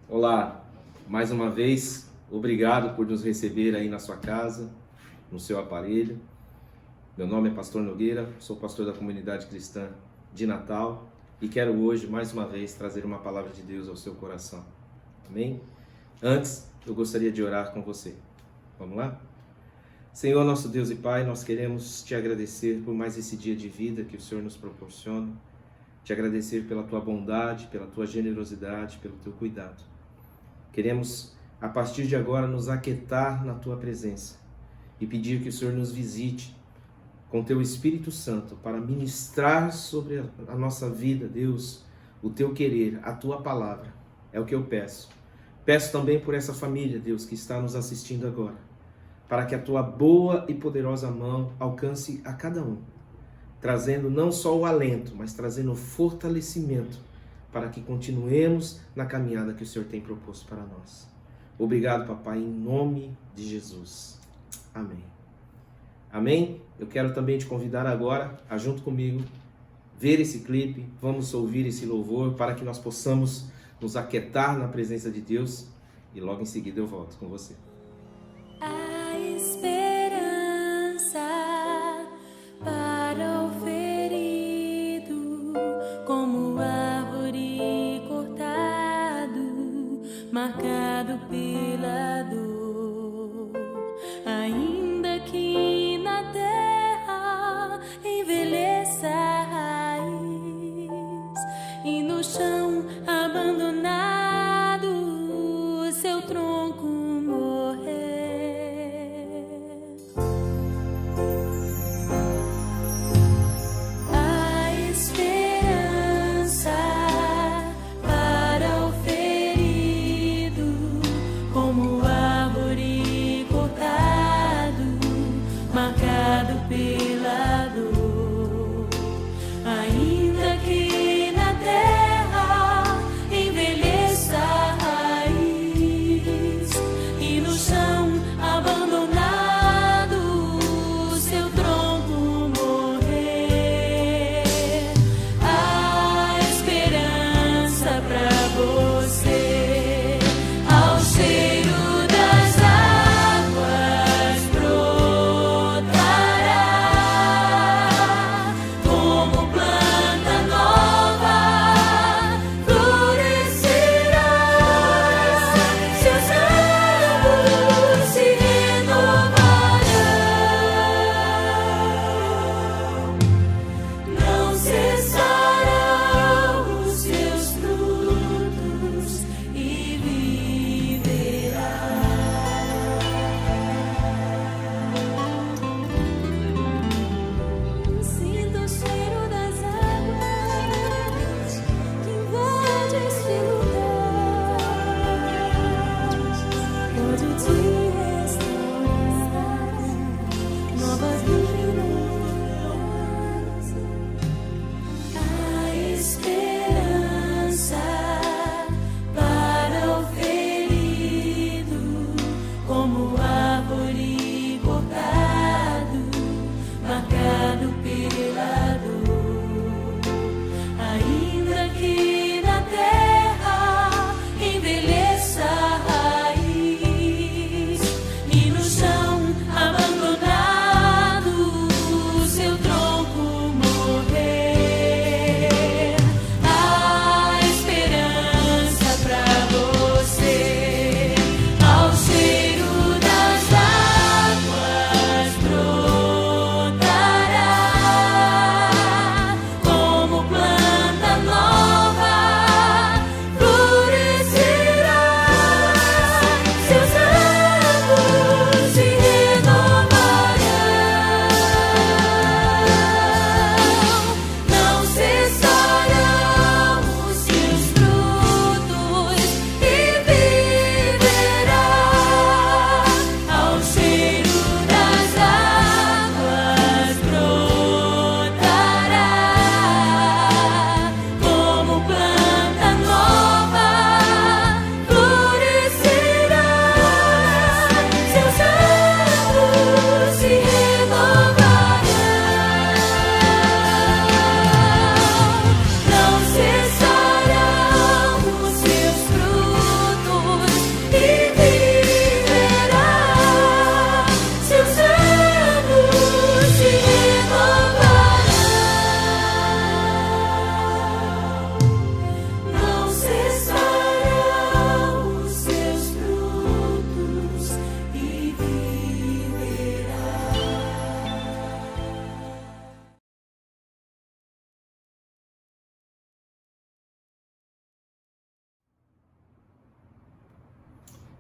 Olá, mais uma vez, obrigado por nos receber aí na sua casa, no seu aparelho. Meu nome é Pastor Nogueira, sou pastor da comunidade cristã de Natal e quero hoje, mais uma vez, trazer uma palavra de Deus ao seu coração. Amém? Antes, eu gostaria de orar com você. Vamos lá? Senhor, nosso Deus e Pai, nós queremos te agradecer por mais esse dia de vida que o Senhor nos proporciona, te agradecer pela tua bondade, pela tua generosidade, pelo teu cuidado. Queremos, a partir de agora, nos aquietar na tua presença e pedir que o Senhor nos visite com teu Espírito Santo para ministrar sobre a nossa vida, Deus, o teu querer, a tua palavra. É o que eu peço. Peço também por essa família, Deus, que está nos assistindo agora, para que a tua boa e poderosa mão alcance a cada um, trazendo não só o alento, mas trazendo o fortalecimento para que continuemos na caminhada que o Senhor tem proposto para nós. Obrigado, papai, em nome de Jesus. Amém. Amém? Eu quero também te convidar agora a, junto comigo, ver esse clipe, vamos ouvir esse louvor para que nós possamos nos aquietar na presença de Deus e logo em seguida eu volto com você. A esperança para o ferido, como árvore cortado, marcado pela dor, ainda que na terra envelheça a raiz e no chão abandonado seu tronco morrer. A esperança para o ferido, como árvore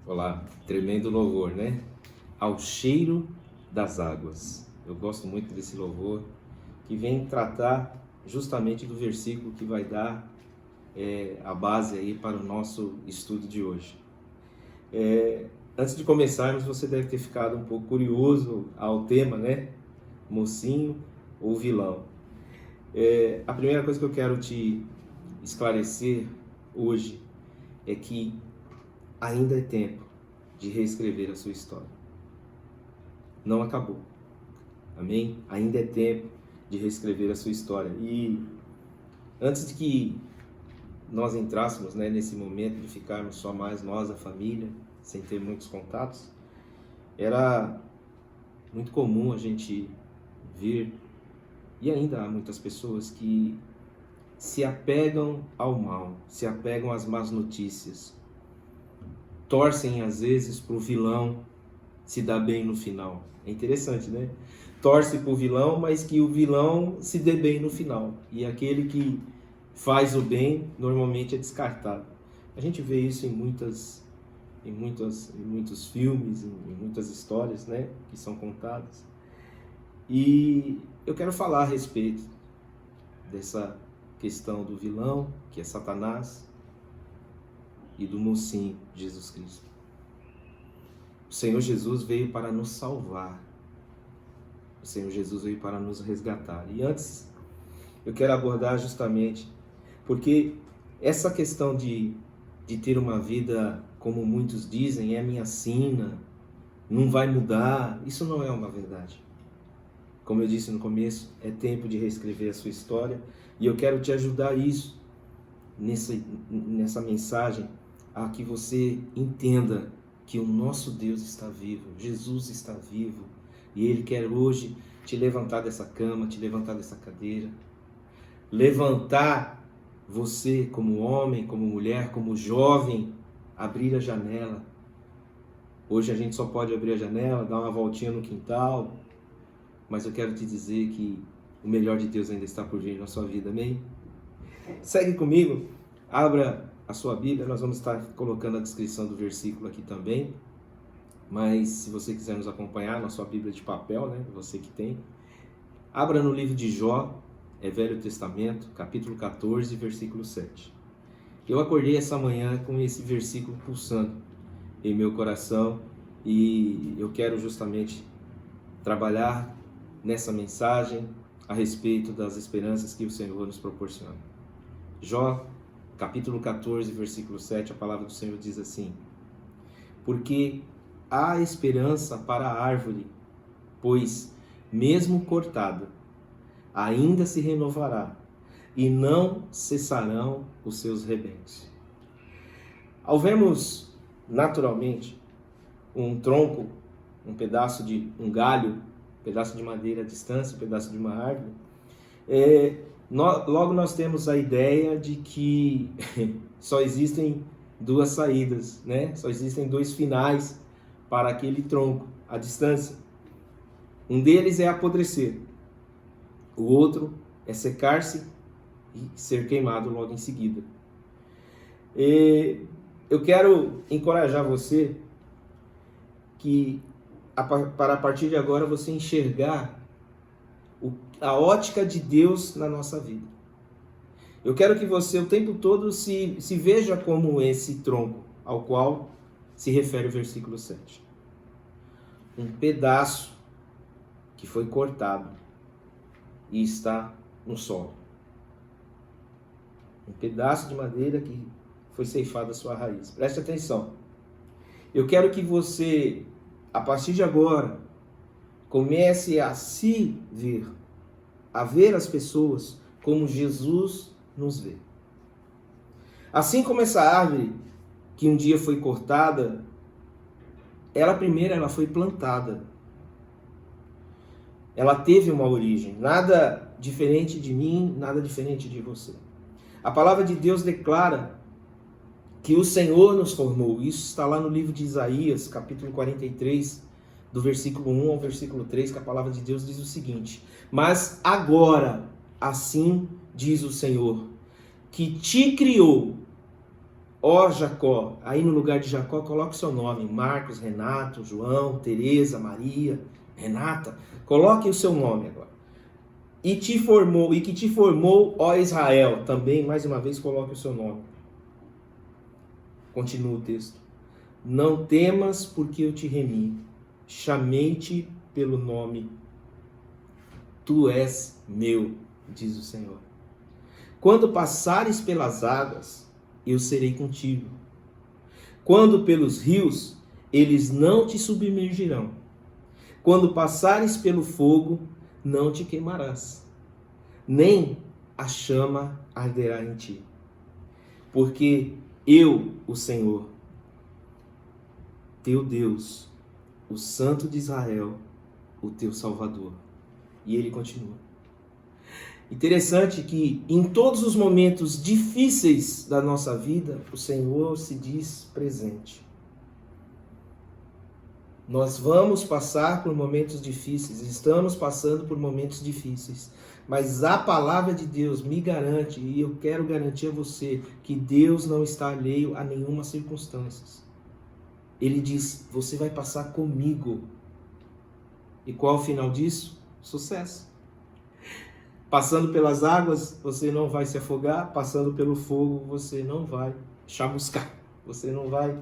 Olá, tremendo louvor, né? Ao cheiro das águas. Eu gosto muito desse louvor, que vem tratar justamente do versículo que vai dar a base aí para o nosso estudo de hoje. Antes de começarmos, você deve ter ficado um pouco curioso ao tema, né? Mocinho ou vilão. A primeira coisa que eu quero te esclarecer hoje é que ainda é tempo de reescrever a sua história. Não acabou. Amém? Ainda é tempo de reescrever a sua história. E antes de que nós entrássemos, né, nesse momento de ficarmos só mais nós, a família, sem ter muitos contatos, era muito comum a gente ver, e ainda há muitas pessoas que se apegam ao mal, se apegam às más notícias, torcem às vezes para o vilão se dar bem no final. É interessante, né? Torce para o vilão, mas que o vilão se dê bem no final. E aquele que faz o bem normalmente é descartado. A gente vê isso em muitos filmes, em muitas histórias, né, que são contadas. E eu quero falar a respeito dessa questão do vilão, que é Satanás, e do mocinho, Jesus Cristo. O Senhor Jesus veio para nos salvar. O Senhor Jesus veio para nos resgatar. E antes, eu quero abordar justamente, porque essa questão de ter uma vida, como muitos dizem, é minha sina, não vai mudar, isso não é uma verdade. Como eu disse no começo, é tempo de reescrever a sua história, e eu quero te ajudar isso, nessa mensagem, a que você entenda que o nosso Deus está vivo, Jesus está vivo, e Ele quer hoje te levantar dessa cama, te levantar dessa cadeira, levantar você como homem, como mulher, como jovem, abrir a janela. Hoje a gente só pode abrir a janela, dar uma voltinha no quintal, mas eu quero te dizer que o melhor de Deus ainda está por vir na sua vida, amém? Segue comigo, abra a sua Bíblia, nós vamos estar colocando a descrição do versículo aqui também, mas se você quiser nos acompanhar na sua Bíblia de papel, né, você que tem, abra no livro de Jó, Velho Testamento, capítulo 14, versículo 7. Eu acordei essa manhã com esse versículo pulsando em meu coração e eu quero justamente trabalhar nessa mensagem a respeito das esperanças que o Senhor nos proporciona. Jó, capítulo 14, versículo 7, a palavra do Senhor diz assim: porque há esperança para a árvore, pois, mesmo cortada, ainda se renovará, e não cessarão os seus rebentos. Ao vermos, naturalmente, um tronco, um pedaço de um galho, um pedaço de madeira à distância, um pedaço de uma árvore, logo nós temos a ideia de que só existem duas saídas, né? Só existem dois finais para aquele tronco à distância. Um deles é apodrecer, o outro é secar-se e ser queimado logo em seguida. Eu quero encorajar você que para a partir de agora você enxergar a ótica de Deus na nossa vida. Eu quero que você o tempo todo se veja como esse tronco ao qual se refere o versículo 7. Um pedaço que foi cortado e está no solo. Um pedaço de madeira que foi ceifado a sua raiz. Preste atenção. Eu quero que você, a partir de agora, comece a se ver, a ver as pessoas como Jesus nos vê. Assim como essa árvore que um dia foi cortada, ela foi plantada. Ela teve uma origem, nada diferente de mim, nada diferente de você. A palavra de Deus declara que o Senhor nos formou. Isso está lá no livro de Isaías, capítulo 43, do versículo 1 ao versículo 3, que a palavra de Deus diz o seguinte: mas agora, assim diz o Senhor, que te criou, ó Jacó, aí no lugar de Jacó, coloque o seu nome, Marcos, Renato, João, Teresa, Maria, Renata, coloque o seu nome agora. E que te formou, ó Israel, também, mais uma vez, coloque o seu nome. Continua o texto. Não temas, porque eu te remi, chamei-te pelo nome, tu és meu, diz o Senhor. Quando passares pelas águas, eu serei contigo. Quando pelos rios, eles não te submergirão. Quando passares pelo fogo, não te queimarás, nem a chama arderá em ti. Porque eu, o Senhor, teu Deus, o Santo de Israel, o teu Salvador. E ele continua. Interessante que em todos os momentos difíceis da nossa vida, o Senhor se diz presente. Nós vamos passar por momentos difíceis, estamos passando por momentos difíceis, mas a palavra de Deus me garante, e eu quero garantir a você, que Deus não está alheio a nenhuma circunstância. Ele diz, você vai passar comigo. E qual é o final disso? Sucesso. Passando pelas águas, você não vai se afogar. Passando pelo fogo, você não vai chamuscar. Você não vai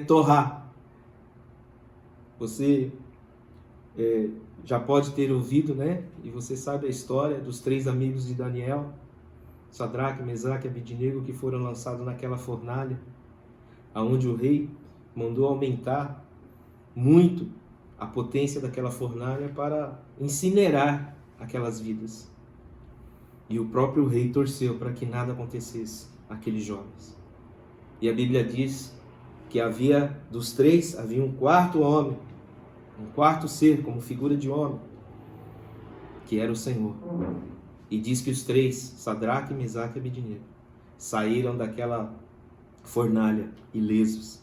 torrar. Você já pode ter ouvido, e você sabe a história dos 3 amigos de Daniel, Sadraque, Mesaque e Abednego, que foram lançados naquela fornalha, aonde o rei mandou aumentar muito a potência daquela fornalha para incinerar aquelas vidas. E o próprio rei torceu para que nada acontecesse àqueles jovens. E a Bíblia diz que dos 3, havia um quarto homem, um quarto ser, como figura de homem, que era o Senhor. E diz que os 3, Sadraque, Mesaque e Abednego, saíram daquela fornalha ilesos,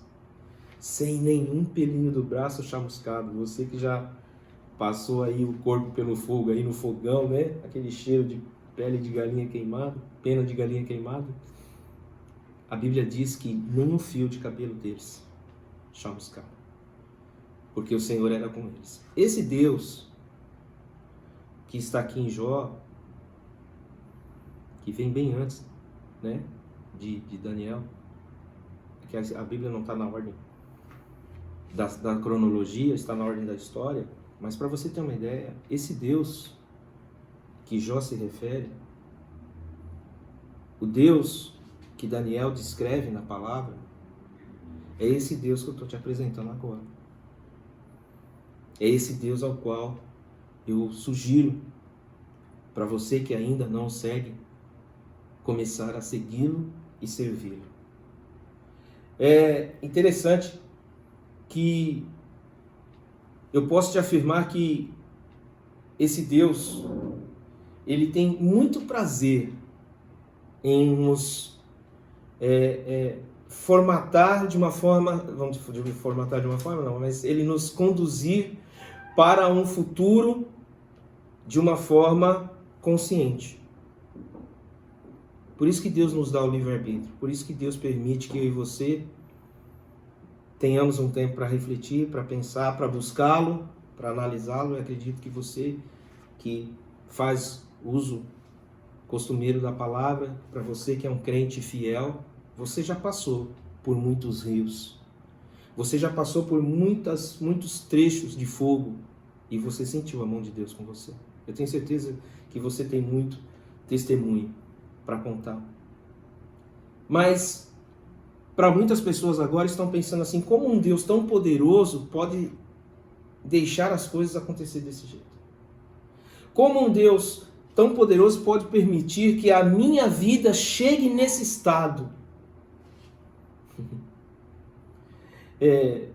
sem nenhum pelinho do braço chamuscado. Você que já passou aí o corpo pelo fogo, aí no fogão, aquele cheiro de pele de galinha queimada, pena de galinha queimada. A Bíblia diz que nenhum fio de cabelo deles chamuscado, porque o Senhor era com eles. Esse Deus que está aqui em Jó, que vem bem antes de Daniel, que a Bíblia não está na ordem da cronologia, está na ordem da história, mas para você ter uma ideia, esse Deus que Jó se refere, o Deus que Daniel descreve na palavra, é esse Deus que eu estou te apresentando agora. É esse Deus ao qual eu sugiro para você que ainda não segue, começar a segui-lo e servi-lo. É interessante que eu posso te afirmar que esse Deus, ele tem muito prazer em nos formatar de uma forma, mas ele nos conduzir para um futuro de uma forma consciente. Por isso que Deus nos dá o livre-arbítrio, por isso que Deus permite que eu e você tenhamos um tempo para refletir, para pensar, para buscá-lo, para analisá-lo. Eu acredito que você que faz uso costumeiro da palavra, para você que é um crente fiel, você já passou por muitos rios, você já passou por muitos trechos de fogo e você sentiu a mão de Deus com você. Eu tenho certeza que você tem muito testemunho para contar. Mas para muitas pessoas agora estão pensando assim, como um Deus tão poderoso pode deixar as coisas acontecer desse jeito? Como um Deus tão poderoso pode permitir que a minha vida chegue nesse estado? É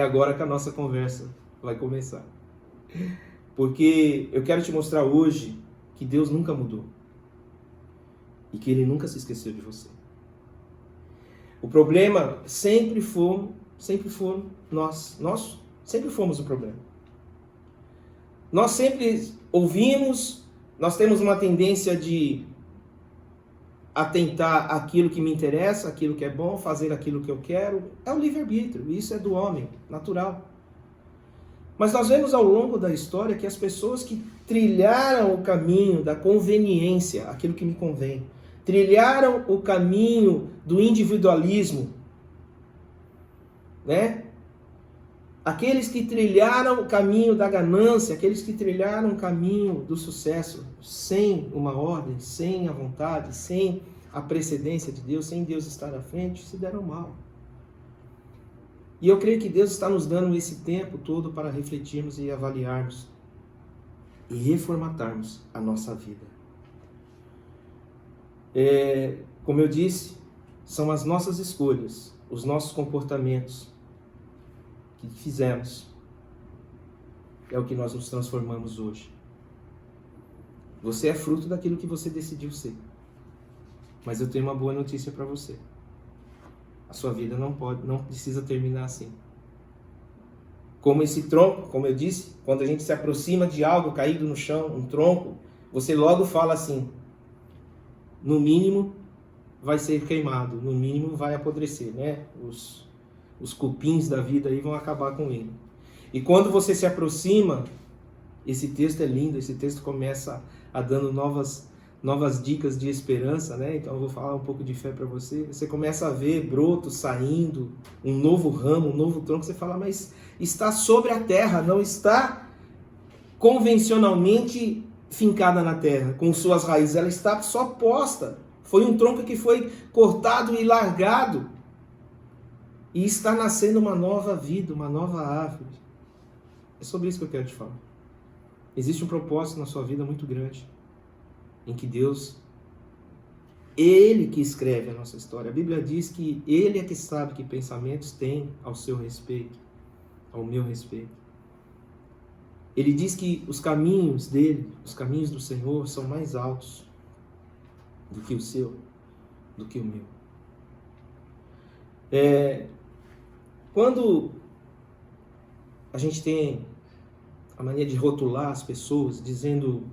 agora que a nossa conversa vai começar. Porque eu quero te mostrar hoje que Deus nunca mudou. E que Ele nunca se esqueceu de você. O problema sempre foram nós. Nós sempre fomos o problema. Nós sempre ouvimos, nós temos uma tendência de atentar àquilo que me interessa, aquilo que é bom, fazer aquilo que eu quero. É o livre-arbítrio, isso é do homem, natural. Mas nós vemos ao longo da história que as pessoas que trilharam o caminho da conveniência, aquilo que me convém, trilharam o caminho do individualismo, né? Aqueles que trilharam o caminho da ganância, aqueles que trilharam o caminho do sucesso, sem uma ordem, sem a vontade, sem a precedência de Deus, sem Deus estar à frente, se deram mal. E eu creio que Deus está nos dando esse tempo todo para refletirmos e avaliarmos e reformatarmos a nossa vida. Como eu disse, são as nossas escolhas, os nossos comportamentos que fizemos, é o que nós nos transformamos hoje. Você é fruto daquilo que você decidiu ser. Mas eu tenho uma boa notícia para você. A sua vida não precisa terminar assim. Como esse tronco, como eu disse, quando a gente se aproxima de algo caído no chão, um tronco, você logo fala assim, no mínimo vai ser queimado, no mínimo vai apodrecer, né? Os cupins da vida aí vão acabar com ele. E quando você se aproxima, esse texto é lindo, esse texto começa a dando novas dicas de esperança, né? Então eu vou falar um pouco de fé para você. Você começa a ver brotos saindo, um novo ramo, um novo tronco. Você fala, mas está sobre a terra, não está convencionalmente fincada na terra, com suas raízes. Ela está só posta. Foi um tronco que foi cortado e largado. E está nascendo uma nova vida, uma nova árvore. É sobre isso que eu quero te falar. Existe um propósito na sua vida muito grande, em que Deus, Ele que escreve a nossa história. A Bíblia diz que Ele é que sabe que pensamentos tem ao seu respeito, ao meu respeito. Ele diz que os caminhos dele, os caminhos do Senhor, são mais altos do que o seu, do que o meu. Quando a gente tem a mania de rotular as pessoas, dizendo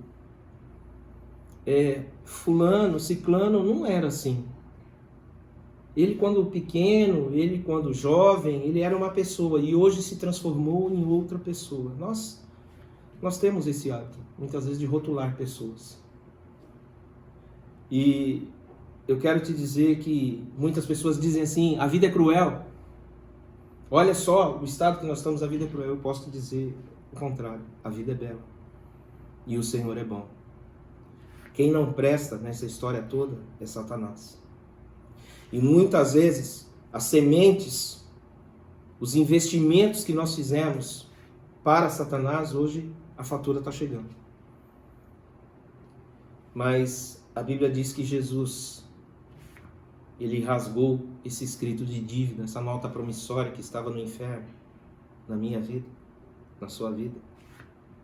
fulano, ciclano não era assim. Ele quando pequeno, ele quando jovem, ele era uma pessoa e hoje se transformou em outra pessoa. Nós temos esse hábito, muitas vezes, de rotular pessoas. E eu quero te dizer que muitas pessoas dizem assim, a vida é cruel. Olha só o estado que nós estamos, a vida é cruel. Eu posso te dizer o contrário, a vida é bela e o Senhor é bom. Quem não presta nessa história toda é Satanás. E muitas vezes as sementes, os investimentos que nós fizemos para Satanás, hoje a fatura está chegando. Mas a Bíblia diz que Jesus, Ele rasgou esse escrito de dívida, essa nota promissória que estava no inferno, na minha vida, na sua vida.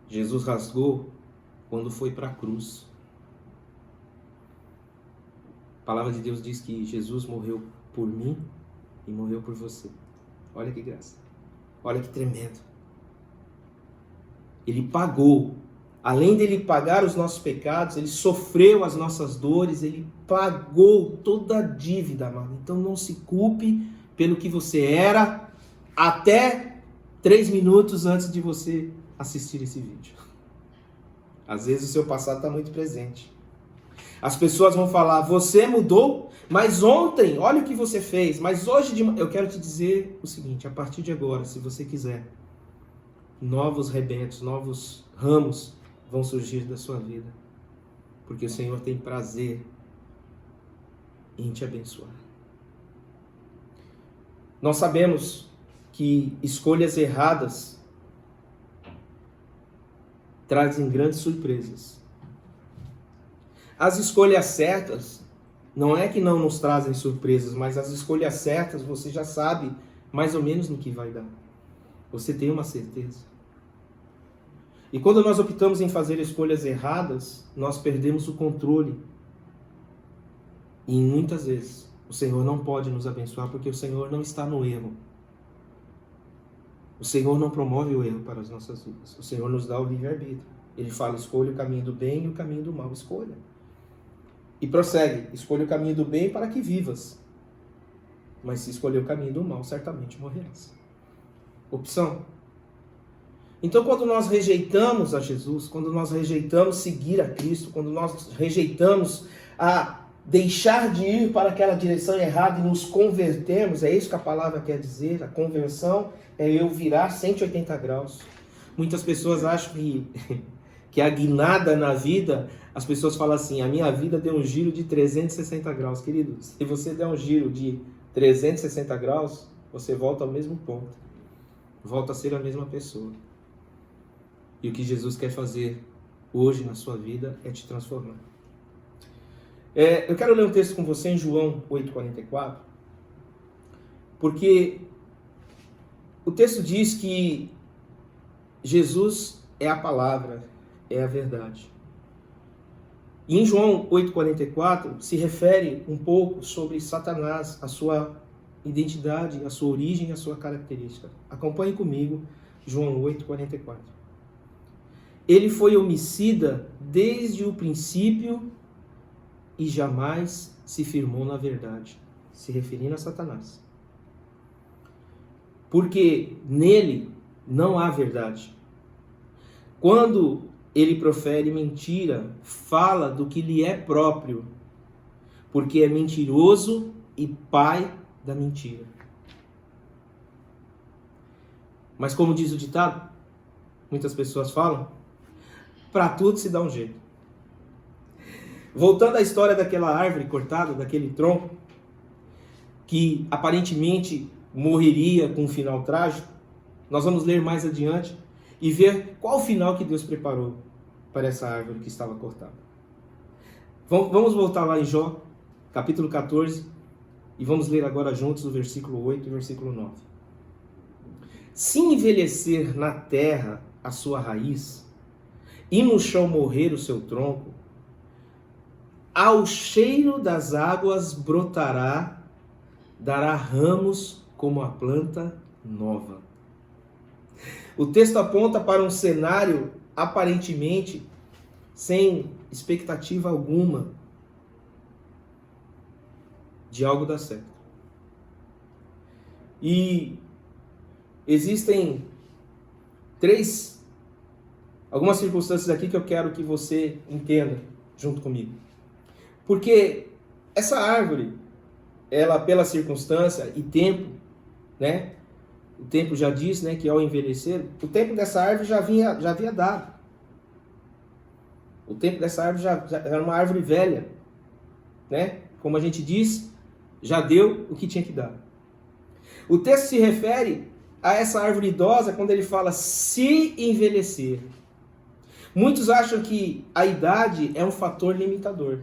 Jesus rasgou quando foi para a cruz. A palavra de Deus diz que Jesus morreu por mim e morreu por você. Olha que graça. Olha que tremendo. Ele pagou. Além dele pagar os nossos pecados, ele sofreu as nossas dores, ele pagou toda a dívida, amado. Então não se culpe pelo que você era até 3 minutos antes de você assistir esse vídeo. Às vezes o seu passado está muito presente. As pessoas vão falar, você mudou, mas ontem, olha o que você fez, mas hoje eu quero te dizer o seguinte, a partir de agora, se você quiser, novos rebentos, novos ramos vão surgir da sua vida, porque o Senhor tem prazer em te abençoar. Nós sabemos que escolhas erradas trazem grandes surpresas. As escolhas certas, não é que não nos trazem surpresas, mas as escolhas certas você já sabe mais ou menos no que vai dar. Você tem uma certeza. E quando nós optamos em fazer escolhas erradas, nós perdemos o controle. E muitas vezes o Senhor não pode nos abençoar porque o Senhor não está no erro. O Senhor não promove o erro para as nossas vidas. O Senhor nos dá o livre-arbítrio. Ele fala, escolha o caminho do bem e o caminho do mal. Escolha. E prossegue: escolha o caminho do bem para que vivas. Mas se escolher o caminho do mal, certamente morrerás. Opção. Então, quando nós rejeitamos a Jesus, quando nós rejeitamos seguir a Cristo, quando nós rejeitamos a deixar de ir para aquela direção errada e nos convertermos, é isso que a palavra quer dizer. A conversão é eu virar 180 graus. Muitas pessoas acham que a guinada na vida, as pessoas falam assim: a minha vida deu um giro de 360 graus. Querido, se você der um giro de 360 graus, você volta ao mesmo ponto. Volta a ser a mesma pessoa. E o que Jesus quer fazer hoje na sua vida é te transformar. Eu quero ler um texto com você em João 8,44, porque o texto diz que Jesus é a palavra, é a verdade. E em João 8,44 se refere um pouco sobre Satanás, a sua identidade, a sua origem, a sua característica. Acompanhe comigo João 8,44. Ele foi homicida desde o princípio e jamais se firmou na verdade, se referindo a Satanás. Porque nele não há verdade. Quando ele profere mentira, fala do que lhe é próprio, porque é mentiroso e pai da mentira. Mas como diz o ditado, muitas pessoas falam, para tudo se dá um jeito. Voltando à história daquela árvore cortada, daquele tronco, que aparentemente morreria com um final trágico, nós vamos ler mais adiante e ver qual o final que Deus preparou para essa árvore que estava cortada. Vamos voltar lá em Jó, capítulo 14, e vamos ler agora juntos o versículo 8 e o versículo 9. Se envelhecer na terra a sua raiz, e no chão morrer o seu tronco, ao cheiro das águas brotará, dará ramos como a planta nova. O texto aponta para um cenário aparentemente sem expectativa alguma de algo dar certo. E existem algumas circunstâncias aqui que eu quero que você entenda junto comigo. Porque essa árvore, ela pela circunstância e tempo, né? O tempo já diz, né, que ao envelhecer, o tempo dessa árvore já havia dado. O tempo dessa árvore já era uma árvore velha, né? Como a gente diz, já deu o que tinha que dar. O texto se refere a essa árvore idosa quando ele fala se envelhecer. Muitos acham que a idade é um fator limitador.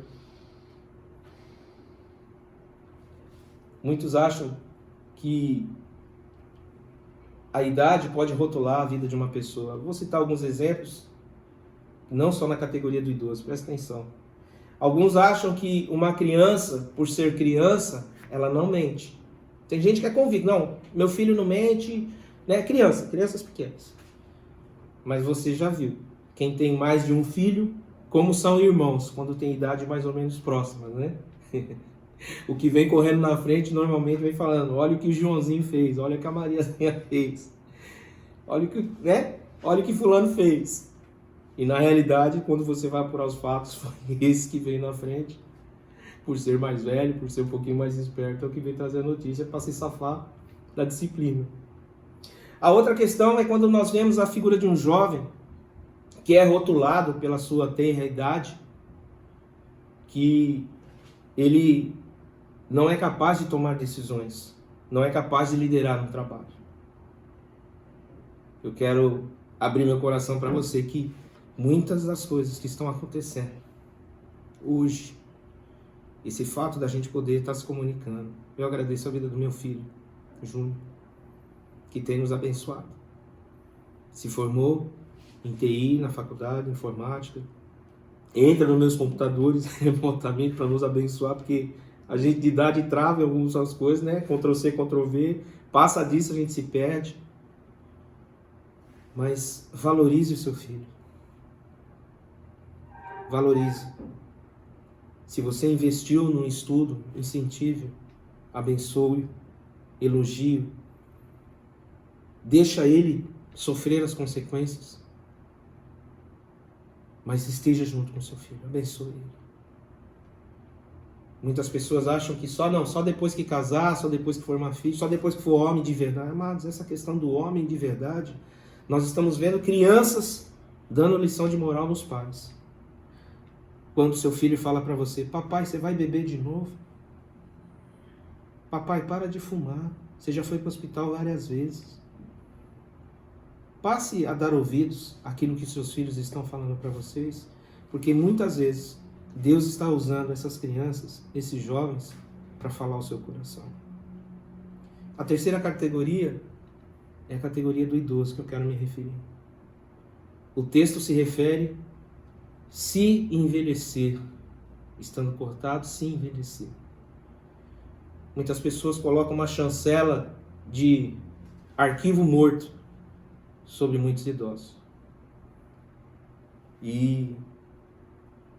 Muitos acham que a idade pode rotular a vida de uma pessoa. Vou citar alguns exemplos, não só na categoria do idoso, presta atenção. Alguns acham que uma criança, por ser criança, ela não mente. Tem gente que é convicta, não, meu filho não mente, né? Crianças pequenas. Mas você já viu, quem tem mais de um filho, como são irmãos, quando tem idade mais ou menos próxima, né? O que vem correndo na frente normalmente vem falando, olha o que o Joãozinho fez, olha o que a Mariazinha fez, olha o que fulano fez. E na realidade, quando você vai apurar os fatos, foi esse que veio na frente, por ser mais velho, por ser um pouquinho mais esperto, é o que veio trazer a notícia para se safar da disciplina. A outra questão é quando nós vemos a figura de um jovem que é rotulado pela sua tenra idade, que ele não é capaz de tomar decisões, não é capaz de liderar um trabalho. Eu quero abrir meu coração para você que muitas das coisas que estão acontecendo hoje, esse fato da gente poder estar se comunicando, eu agradeço a vida do meu filho, Júnior, que tem nos abençoado. Se formou em TI, na faculdade, de informática, entra nos meus computadores remotamente para nos abençoar, porque a gente de idade trava em algumas coisas, né? Ctrl+C, Ctrl+V, passa disso, a gente se perde. Mas valorize o seu filho. Valorize. Se você investiu num estudo, incentive, abençoe, elogie, deixa ele sofrer as consequências, mas esteja junto com seu filho, abençoe ele. Muitas pessoas acham que só depois que casar, só depois que formar filho, só depois que for homem de verdade. Amados, essa questão do homem de verdade, nós estamos vendo crianças dando lição de moral nos pais. Quando seu filho fala para você: papai, você vai beber de novo? Papai, para de fumar. Você já foi para o hospital várias vezes. Passe a dar ouvidos àquilo que seus filhos estão falando para vocês, porque muitas vezes Deus está usando essas crianças, esses jovens, para falar ao seu coração. A terceira categoria é a categoria do idoso que eu quero me referir. O texto se refere se envelhecer, estando cortado, se envelhecer. Muitas pessoas colocam uma chancela de arquivo morto sobre muitos idosos. E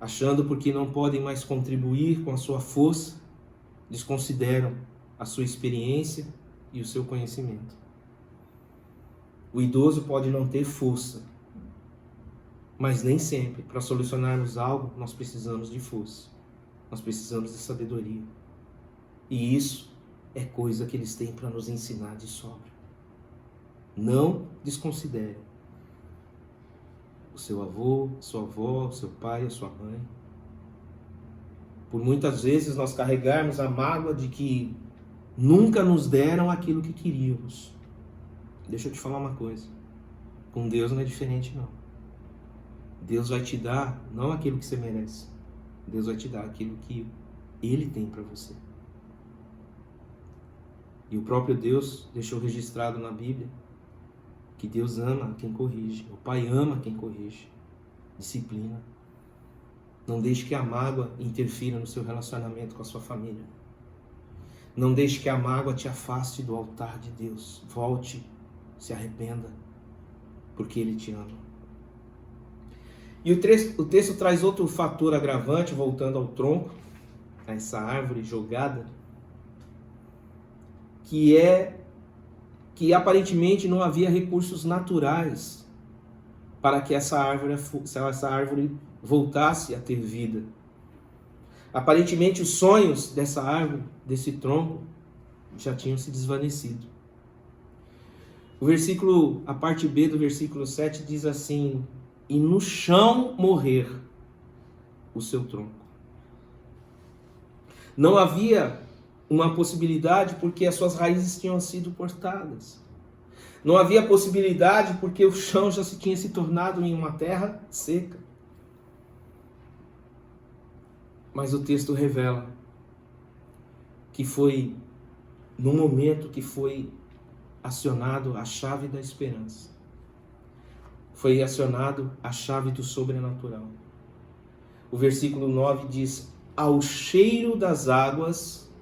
achando porque não podem mais contribuir com a sua força, desconsideram a sua experiência e o seu conhecimento. O idoso pode não ter força, mas nem sempre, para solucionarmos algo, nós precisamos de força. Nós precisamos de sabedoria. E isso é coisa que eles têm para nos ensinar de sobra. Não desconsidere o seu avô, sua avó, o seu pai, a sua mãe. Por muitas vezes nós carregarmos a mágoa de que nunca nos deram aquilo que queríamos. Deixa eu te falar uma coisa. Com Deus não é diferente, não. Deus vai te dar não aquilo que você merece. Deus vai te dar aquilo que Ele tem para você. E o próprio Deus deixou registrado na Bíblia que Deus ama quem corrige. O Pai ama quem corrige. Disciplina. Não deixe que a mágoa interfira no seu relacionamento com a sua família. Não deixe que a mágoa te afaste do altar de Deus. Volte, se arrependa, porque Ele te ama. E o texto traz outro fator agravante, voltando ao tronco, a essa árvore jogada, que aparentemente não havia recursos naturais para que essa árvore voltasse a ter vida. Aparentemente os sonhos dessa árvore, desse tronco, já tinham se desvanecido. A parte B do versículo 7 diz assim: e no chão morrer o seu tronco. Não havia uma possibilidade porque as suas raízes tinham sido cortadas. Não havia possibilidade porque o chão já tinha se tornado em uma terra seca. Mas o texto revela que foi no momento que foi acionado a chave da esperança. Foi acionado a chave do sobrenatural. O versículo 9 diz: ao cheiro das águas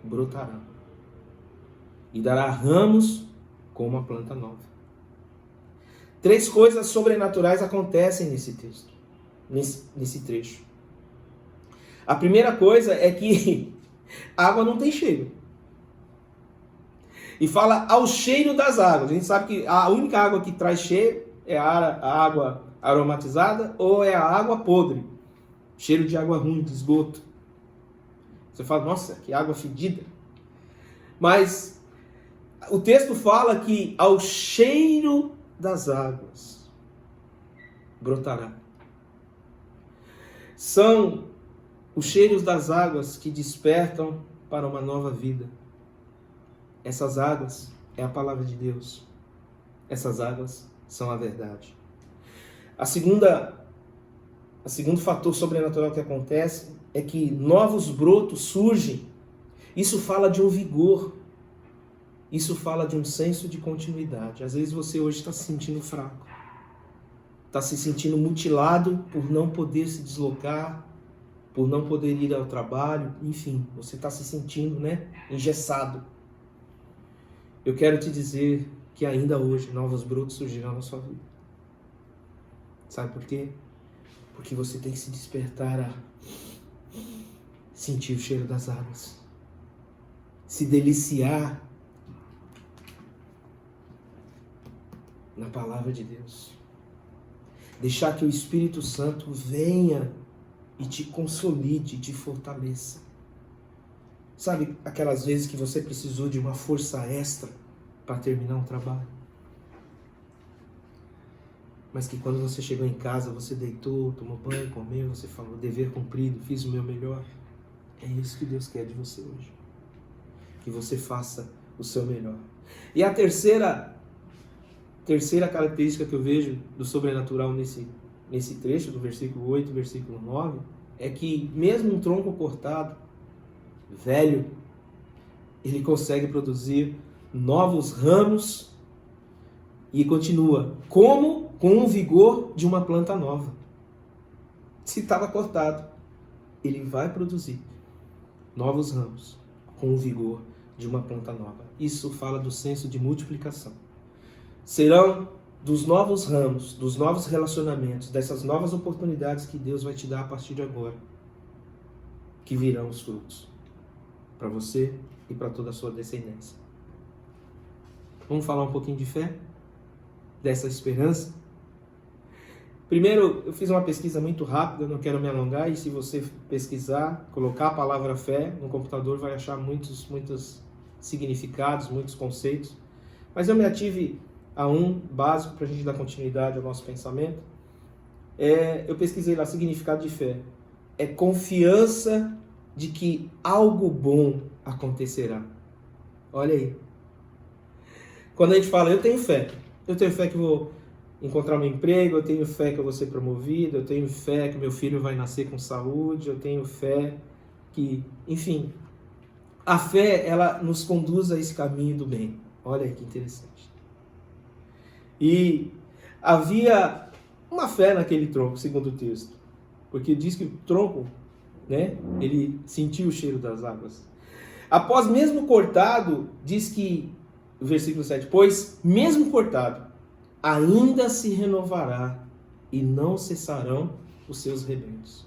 brotará e dará ramos como a planta nova. 3 coisas sobrenaturais acontecem nesse texto, nesse trecho. A primeira coisa é que a água não tem cheiro. E fala ao cheiro das águas. A gente sabe que a única água que traz cheiro é a água aromatizada ou é a água podre. Cheiro de água ruim, de esgoto. Você fala, nossa, que água fedida. Mas o texto fala que ao cheiro das águas brotará. São os cheiros das águas que despertam para uma nova vida. Essas águas é a palavra de Deus. Essas águas são a verdade. O segundo fator sobrenatural que acontece é que novos brotos surgem. Isso fala de um vigor. Isso fala de um senso de continuidade. Às vezes você hoje está se sentindo fraco. Está se sentindo mutilado por não poder se deslocar, por não poder ir ao trabalho. Enfim, você está se sentindo, engessado. Eu quero te dizer que ainda hoje novos brotos surgirão na sua vida. Sabe por quê? Porque você tem que se despertar sentir o cheiro das águas, se deliciar na palavra de Deus. Deixar que o Espírito Santo venha e te consolide, te fortaleça. Sabe aquelas vezes que você precisou de uma força extra para terminar um trabalho? Mas que quando você chegou em casa, você deitou, tomou banho, comeu, você falou, dever cumprido, fiz o meu melhor. É isso que Deus quer de você hoje. Que você faça o seu melhor. E a terceira característica que eu vejo do sobrenatural nesse trecho, do versículo 8 e versículo 9, é que mesmo um tronco cortado, velho, ele consegue produzir novos ramos e continua como com o vigor de uma planta nova. Se estava cortado, ele vai produzir novos ramos com o vigor de uma planta nova. Isso fala do senso de multiplicação. Serão dos novos ramos, dos novos relacionamentos, dessas novas oportunidades que Deus vai te dar a partir de agora, que virão os frutos para você e para toda a sua descendência. Vamos falar um pouquinho de fé? Dessa esperança? Primeiro, eu fiz uma pesquisa muito rápida, não quero me alongar, e se você pesquisar, colocar a palavra fé no computador, vai achar muitos significados, muitos conceitos. Mas eu me ative a um básico para a gente dar continuidade ao nosso pensamento. Eu pesquisei lá, significado de fé. É confiança de que algo bom acontecerá. Olha aí. Quando a gente fala, eu tenho fé que eu vou encontrar meu emprego, eu tenho fé que eu vou ser promovido, eu tenho fé que meu filho vai nascer com saúde, eu tenho fé que, enfim, a fé, ela nos conduz a esse caminho do bem. Olha aí que interessante. E havia uma fé naquele tronco, segundo o texto, porque diz que o tronco, né, ele sentiu o cheiro das águas. Após mesmo cortado, diz que, versículo 7, pois mesmo cortado, ainda se renovará e não cessarão os seus rebentos.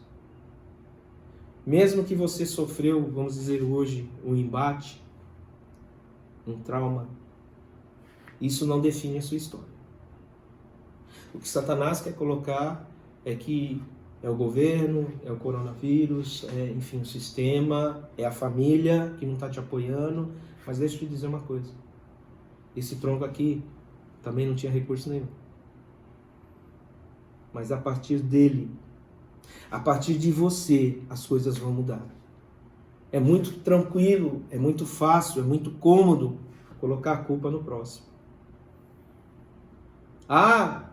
Mesmo que você sofreu, vamos dizer hoje, um embate, um trauma, isso não define a sua história. O que Satanás quer colocar é que é o governo, é o coronavírus, enfim, o sistema, é a família que não está te apoiando. Mas deixa eu te dizer uma coisa. Esse tronco aqui também não tinha recurso nenhum. Mas a partir dele, a partir de você, as coisas vão mudar. É muito tranquilo, é muito fácil, é muito cômodo colocar a culpa no próximo. Ah,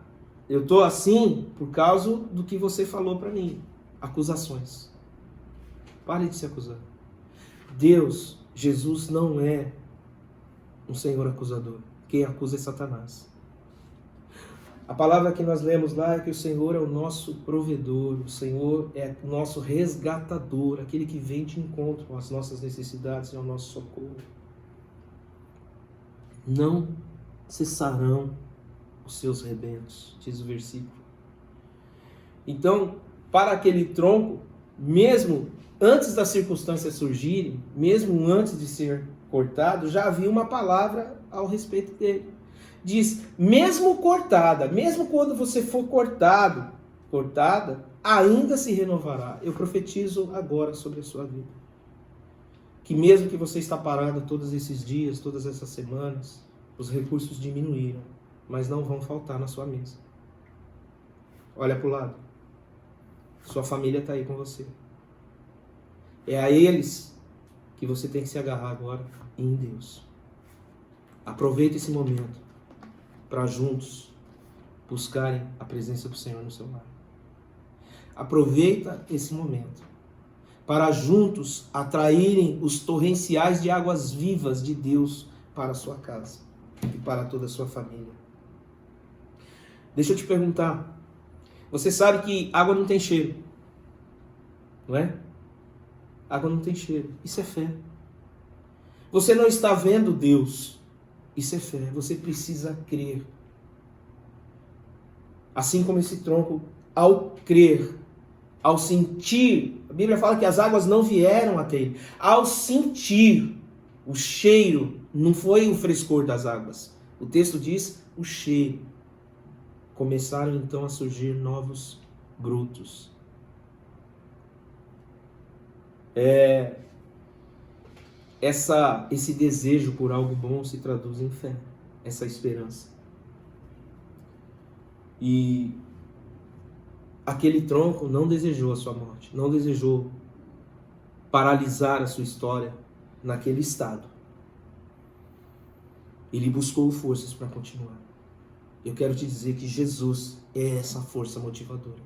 eu estou assim por causa do que você falou para mim. Acusações. Pare de se acusar. Deus, Jesus não é um Senhor acusador. Quem acusa é Satanás. A palavra que nós lemos lá é que o Senhor é o nosso provedor, o Senhor é o nosso resgatador, aquele que vem de encontro às nossas necessidades e ao nosso socorro. Não cessarão os seus rebentos, diz o versículo. Então, para aquele tronco, mesmo antes das circunstâncias surgirem, mesmo antes de ser cortado, já havia uma palavra ao respeito dele. Diz, mesmo cortada, mesmo quando você for cortada, ainda se renovará. Eu profetizo agora sobre a sua vida. Que mesmo que você está parado todos esses dias, todas essas semanas, os recursos diminuíram, mas não vão faltar na sua mesa. Olha para o lado. Sua família está aí com você. É a eles que você tem que se agarrar agora em Deus. Aproveite esse momento para juntos buscarem a presença do Senhor no seu lar. Aproveita esse momento para juntos atraírem os torrenciais de águas vivas de Deus para a sua casa e para toda a sua família. Deixa eu te perguntar, você sabe que água não tem cheiro, não é? Água não tem cheiro, isso é fé. Você não está vendo Deus, isso é fé, você precisa crer. Assim como esse tronco, ao crer, Ao sentir, a Bíblia fala que as águas não vieram até ele. Ao sentir o cheiro, não foi o frescor das águas. O texto diz o cheiro. Começaram então a surgir novos brotos. Esse desejo por algo bom se traduz em fé, essa esperança. E aquele tronco não desejou a sua morte, não desejou paralisar a sua história naquele estado. Ele buscou forças para continuar. Eu quero te dizer que Jesus é essa força motivadora.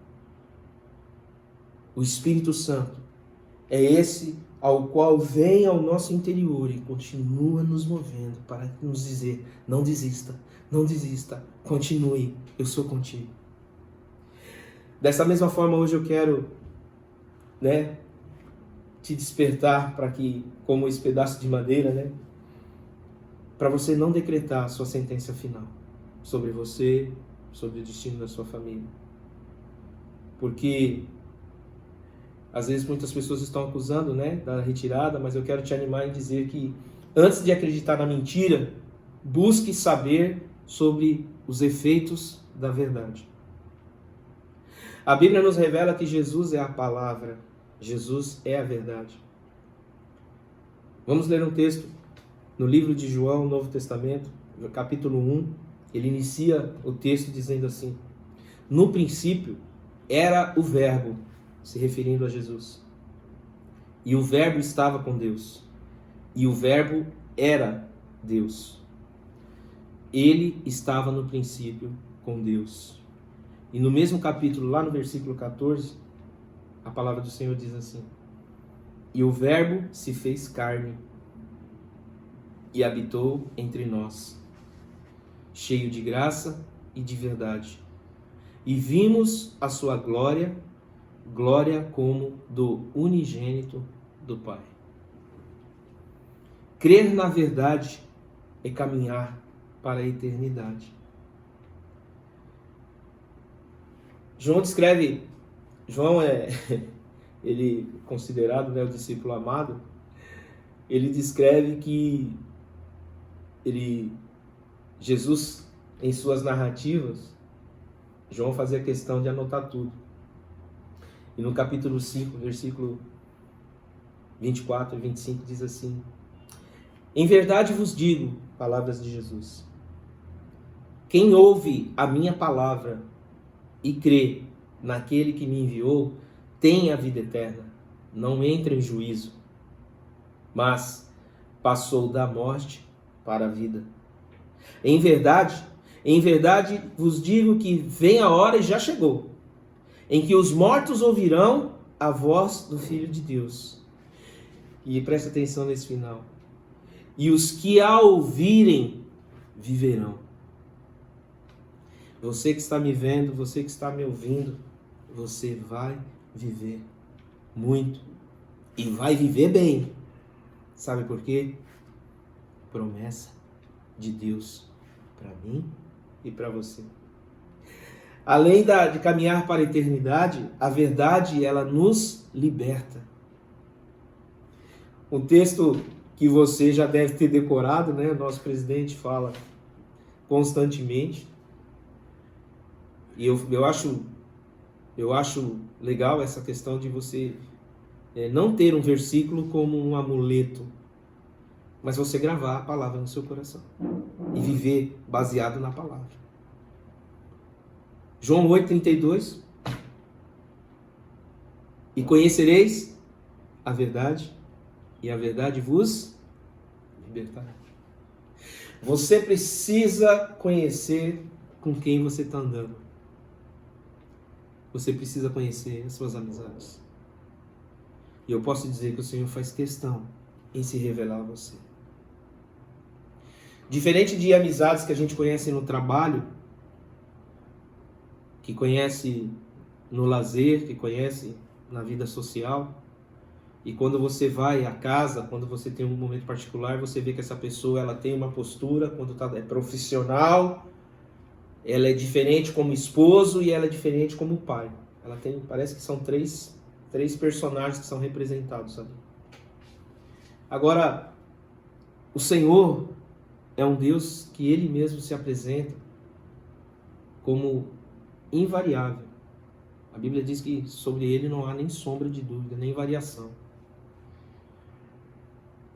O Espírito Santo é esse ao qual vem ao nosso interior e continua nos movendo para nos dizer: não desista, não desista, continue, eu sou contigo. Dessa mesma forma, hoje eu quero, te despertar para que, como esse pedaço de madeira, para você não decretar a sua sentença final sobre você, sobre o destino da sua família. Porque às vezes muitas pessoas estão acusando, da retirada, mas eu quero te animar e dizer que antes de acreditar na mentira, busque saber sobre os efeitos da verdade. A Bíblia nos revela que Jesus é a palavra, Jesus é a verdade. Vamos ler um texto no livro de João, no Novo Testamento, no capítulo 1. Ele inicia o texto dizendo assim: no princípio era o Verbo, se referindo a Jesus. E o Verbo estava com Deus. E o Verbo era Deus. Ele estava no princípio com Deus. E no mesmo capítulo, lá no versículo 14, a palavra do Senhor diz assim: e o Verbo se fez carne e habitou entre nós, cheio de graça e de verdade. E vimos a sua glória, glória como do unigênito do Pai. Crer na verdade é caminhar para a eternidade. João ele considerado o discípulo amado, ele descreve que Jesus, em suas narrativas, João fazia questão de anotar tudo. E no capítulo 5, versículo 24 e 25, diz assim: em verdade vos digo, palavras de Jesus, quem ouve a minha palavra e crê naquele que me enviou, tem a vida eterna, não entra em juízo, mas passou da morte para a vida. Em verdade vos digo que vem a hora e já chegou, em que os mortos ouvirão a voz do Filho de Deus. E presta atenção nesse final. E os que a ouvirem viverão. Você que está me vendo, você que está me ouvindo, você vai viver muito. E vai viver bem. Sabe por quê? Promessa de Deus para mim e para você. Além de caminhar para a eternidade, a verdade, ela nos liberta. Um texto que você já deve ter decorado, o nosso presidente fala constantemente. E eu acho legal essa questão de você não ter um versículo como um amuleto, mas você gravar a palavra no seu coração e viver baseado na palavra. João 8,32: e conhecereis a verdade, e a verdade vos libertará. Você precisa conhecer com quem você está andando. Você precisa conhecer as suas amizades. E eu posso dizer que o Senhor faz questão em se revelar a você. Diferente de amizades que a gente conhece no trabalho, que conhece no lazer, que conhece na vida social, e quando você vai à casa, quando você tem um momento particular, você vê que essa pessoa ela tem uma postura, quando é profissional, ela é diferente como esposo e ela é diferente como pai. Ela tem, parece que são três personagens que são representados ali. Agora, o Senhor é um Deus que Ele mesmo se apresenta como invariável. A Bíblia diz que sobre Ele não há nem sombra de dúvida, nem variação.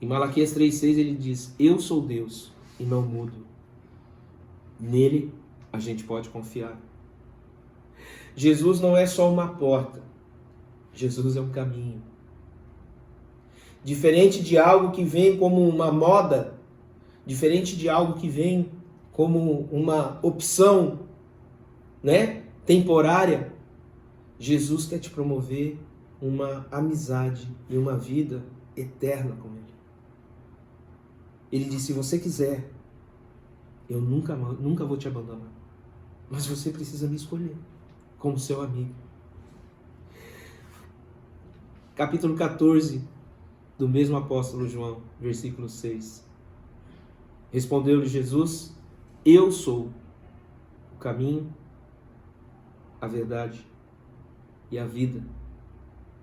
Em Malaquias 3,6 Ele diz: eu sou Deus e não mudo. Nele a gente pode confiar. Jesus não é só uma porta. Jesus é um caminho. Diferente de algo que vem como uma moda, diferente de algo que vem como uma opção, né, temporária, Jesus quer te promover uma amizade e uma vida eterna com Ele. Ele disse: se você quiser, eu nunca vou te abandonar. Mas você precisa me escolher como seu amigo. Capítulo 14 do mesmo apóstolo João, versículo 6. Respondeu-lhe Jesus: eu sou o caminho, a verdade e a vida.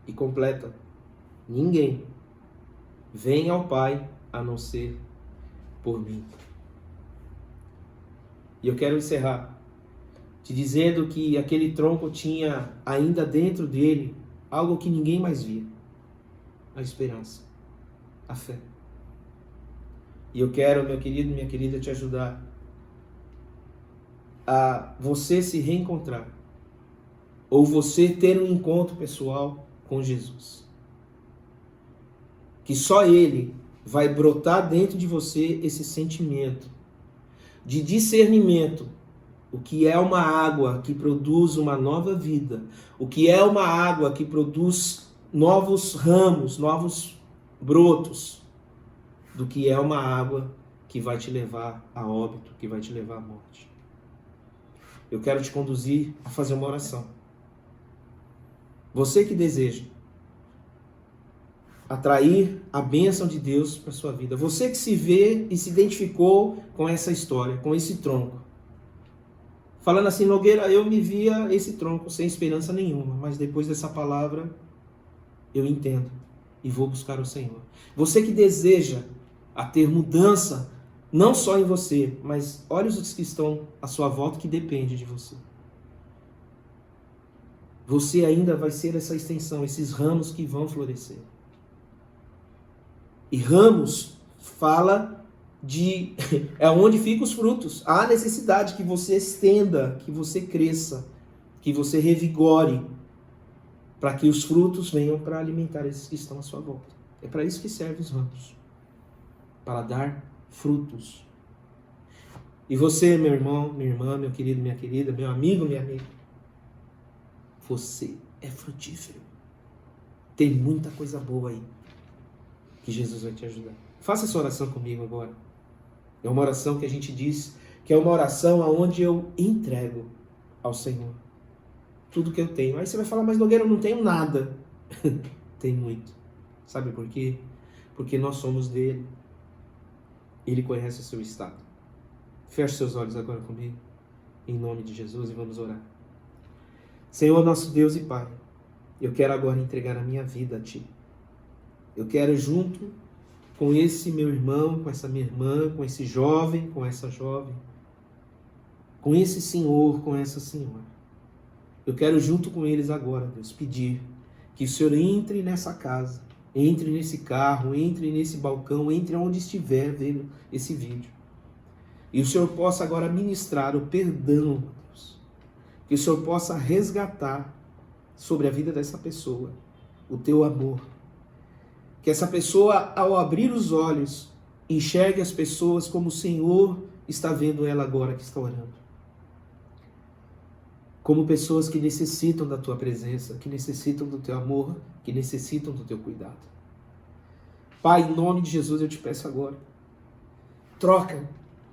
E completa: ninguém vem ao Pai a não ser por mim. E eu quero encerrar te dizendo que aquele tronco tinha ainda dentro dele algo que ninguém mais via: a esperança, a fé. E eu quero, meu querido, minha querida, te ajudar a você se reencontrar, ou você ter um encontro pessoal com Jesus. Que só Ele vai brotar dentro de você esse sentimento de discernimento. O que é uma água que produz uma nova vida? O que é uma água que produz novos ramos, novos brotos? Do que é uma água que vai te levar a óbito, que vai te levar à morte. Eu quero te conduzir a fazer uma oração. Você que deseja atrair a bênção de Deus para a sua vida. Você que se vê e se identificou com essa história, com esse tronco. Falando assim: Nogueira, eu me via esse tronco sem esperança nenhuma, mas depois dessa palavra eu entendo e vou buscar o Senhor. Você que deseja a ter mudança, não só em você, mas olha os que estão à sua volta que dependem de você. Você ainda vai ser essa extensão, esses ramos que vão florescer. E ramos fala de é onde ficam os frutos. Há necessidade que você estenda, que você cresça, que você revigore, para que os frutos venham para alimentar esses que estão à sua volta. É para isso que servem os ramos, para dar frutos. E você, meu irmão, minha irmã, meu querido, minha querida, meu amigo, minha amiga, você é frutífero. Tem muita coisa boa aí que Jesus vai te ajudar. Faça essa oração comigo agora. É uma oração que a gente diz que é uma oração onde eu entrego ao Senhor tudo que eu tenho. Aí você vai falar: mas Nogueira, eu não tenho nada. Tem muito. Sabe por quê? Porque nós somos dele. Ele conhece o seu estado. Feche seus olhos agora comigo, em nome de Jesus, e vamos orar. Senhor, nosso Deus e Pai, eu quero agora entregar a minha vida a Ti. Eu quero, junto com esse meu irmão, com essa minha irmã, com esse jovem, com essa jovem, com esse senhor, com essa senhora, eu quero, junto com eles agora, Deus, pedir que o Senhor entre nessa casa, entre nesse carro, entre nesse balcão, entre onde estiver vendo esse vídeo. E o Senhor possa agora ministrar o perdão, Deus. Que o Senhor possa resgatar sobre a vida dessa pessoa o Teu amor. Que essa pessoa, ao abrir os olhos, enxergue as pessoas como o Senhor está vendo ela agora que está orando. Como pessoas que necessitam da Tua presença, que necessitam do Teu amor, que necessitam do Teu cuidado. Pai, em nome de Jesus eu te peço agora, troca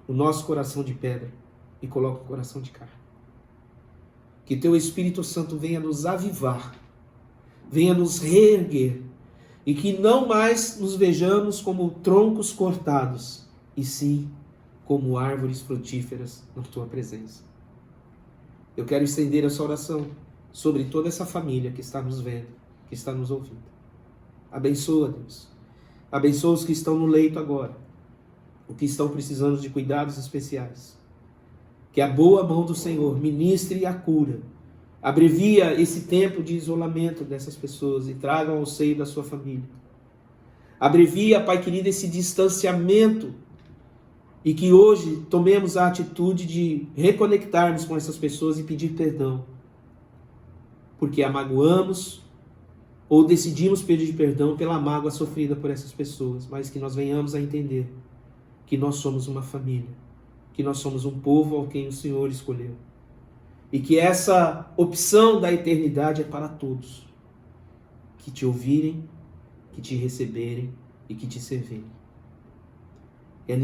o nosso coração de pedra e coloca o coração de carne. Que Teu Espírito Santo venha nos avivar, venha nos reerguer, e que não mais nos vejamos como troncos cortados, e sim como árvores frutíferas na Tua presença. Eu quero estender essa oração sobre toda essa família que está nos vendo, que está nos ouvindo. Abençoa, Deus. Abençoa os que estão no leito agora, os que estão precisando de cuidados especiais. Que a boa mão do Senhor ministre a cura, abrevia esse tempo de isolamento dessas pessoas e tragam ao seio da sua família. Abrevia, Pai querido, esse distanciamento e que hoje tomemos a atitude de reconectarmos com essas pessoas e pedir perdão, porque a magoamos ou decidimos pedir perdão pela mágoa sofrida por essas pessoas, mas que nós venhamos a entender que nós somos uma família, que nós somos um povo ao quem o Senhor escolheu, e que essa opção da eternidade é para todos, que te ouvirem, que te receberem e que te servirem. É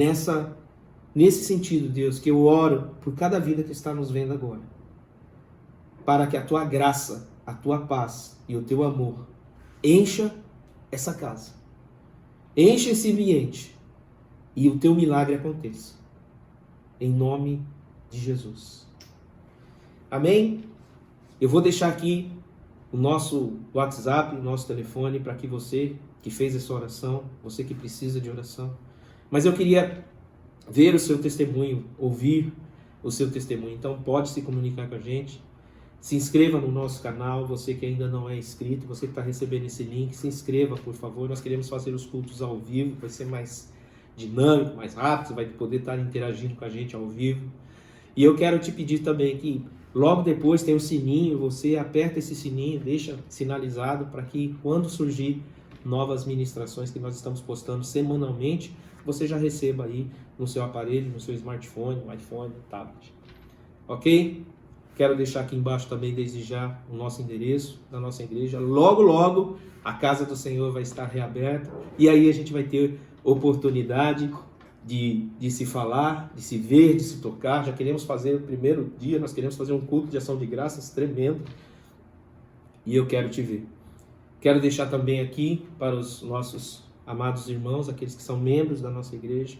nesse sentido, Deus, que eu oro por cada vida que está nos vendo agora, para que a tua graça, a tua paz e o teu amor encha essa casa, encha esse ambiente e o teu milagre aconteça. Em nome de Jesus. Amém? Eu vou deixar aqui o nosso WhatsApp, o nosso telefone, para que você que fez essa oração, você que precisa de oração, mas eu queria ver o seu testemunho, ouvir o seu testemunho. Então pode se comunicar com a gente. Se inscreva no nosso canal, você que ainda não é inscrito, você que está recebendo esse link, se inscreva, por favor. Nós queremos fazer os cultos ao vivo, vai ser mais dinâmico, mais rápido, você vai poder estar interagindo com a gente ao vivo. E eu quero te pedir também que logo depois tem o sininho, você aperta esse sininho, deixa sinalizado para que quando surgir novas ministrações que nós estamos postando semanalmente, você já receba aí no seu aparelho, no seu smartphone, no iPhone, no tablet. Ok? Quero deixar aqui embaixo também, desde já, o nosso endereço da nossa igreja. Logo, logo, a casa do Senhor vai estar reaberta. E aí a gente vai ter oportunidade de se falar, de se ver, de se tocar. Já queremos fazer o primeiro dia, nós queremos fazer um culto de ação de graças tremendo. E eu quero te ver. Quero deixar também aqui para os nossos amados irmãos, aqueles que são membros da nossa igreja,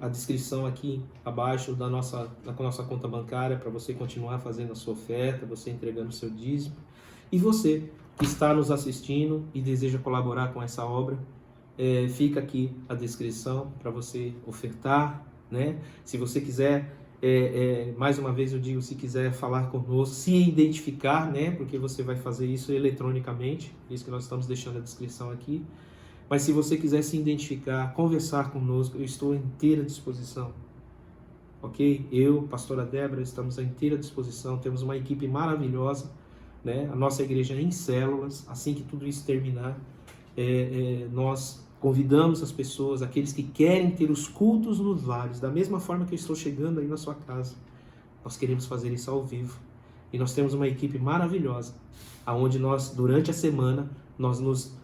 a descrição aqui abaixo da nossa conta bancária para você continuar fazendo a sua oferta, você entregando o seu dízimo. E você que está nos assistindo e deseja colaborar com essa obra, fica aqui a descrição para você ofertar, né? Se você quiser, mais uma vez eu digo, se quiser falar conosco, se identificar, né? Porque você vai fazer isso eletronicamente, isso que nós estamos deixando a descrição aqui. Mas se você quiser se identificar, conversar conosco, eu estou à inteira disposição. Ok? Eu, pastora Débora, estamos à inteira disposição. Temos uma equipe maravilhosa, né? A nossa igreja é em células. Assim que tudo isso terminar, nós convidamos as pessoas, aqueles que querem ter os cultos nos lares, da mesma forma que eu estou chegando aí na sua casa. Nós queremos fazer isso ao vivo. E nós temos uma equipe maravilhosa, onde nós, durante a semana, nós nos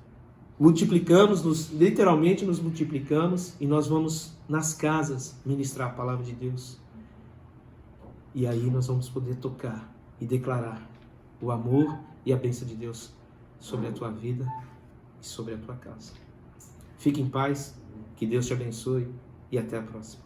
multiplicamos, literalmente nos multiplicamos, e nós vamos nas casas ministrar a palavra de Deus. E aí nós vamos poder tocar e declarar o amor e a bênção de Deus sobre a tua vida e sobre a tua casa. Fique em paz, que Deus te abençoe e até a próxima.